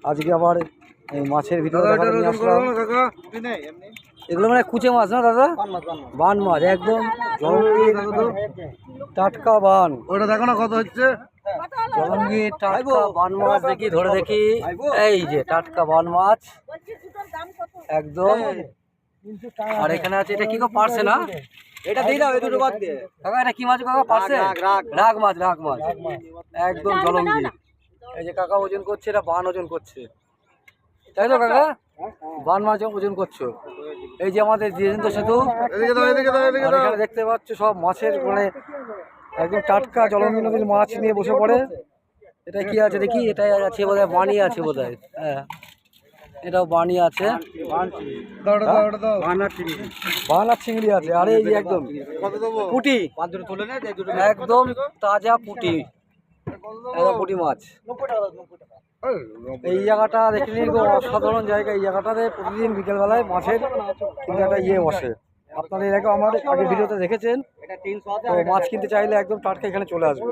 আজকে আবার এই মাছের ভিডিও দেখাতে নিয়ে আসলাম। এগুলো মানে কুচে মাছ না দাদা? বান মাছ, একদম জলঙ্গির টাটকা বান। ওটা দেখো না কত হচ্ছে। জলঙ্গির টাটকা বান মাছ দেখি, ধরে দেখি। এই যে টাটকা বান মাছ একদম। আর এখানে আছে, এটা কি গো, পারছে না? এটা দিয়ে দাও, এই দুটো বাদ দিয়ে। কাকা এটা কি মাছ কাকা? পারছে? রাগ মাছ, রাগ মাছ একদম জলঙ্গি। এই যে কাকা ওজন করছে, এটা বান ওজন করছে, তাই তো কাকা? বান মাছ ওজন করছো। এই যে আমাদের দ্বিজেন্দ্র সেতু, আর এখানে দেখতে পাচ্ছ সব মাছের মানে একদম টাটকা জলঙ্গি নদীর মাছ নিয়ে বসে পড়ে। এটা কি আছে দেখি, এটাই আছে বোধহয়, বানি আছে বোধহয়। হ্যাঁ, এটাও বানি আছে, বান আর চিংড়ি আছে। আরে এই যে একদম পুঁটি, একদম তাজা পুঁটি, পুঁটি মাছ। এই জায়গাটা দেখে নিন, অসাধারণ জায়গা। এই জায়গাটাতে প্রতিদিন বিকেলবেলায় মাছের কিন্তু একটা বসে। আপনারা এর আগে আমার আগের ভিডিওতে দেখেছেন। তো মাছ কিনতে চাইলে একদম টাটকা এখানে চলে আসবে।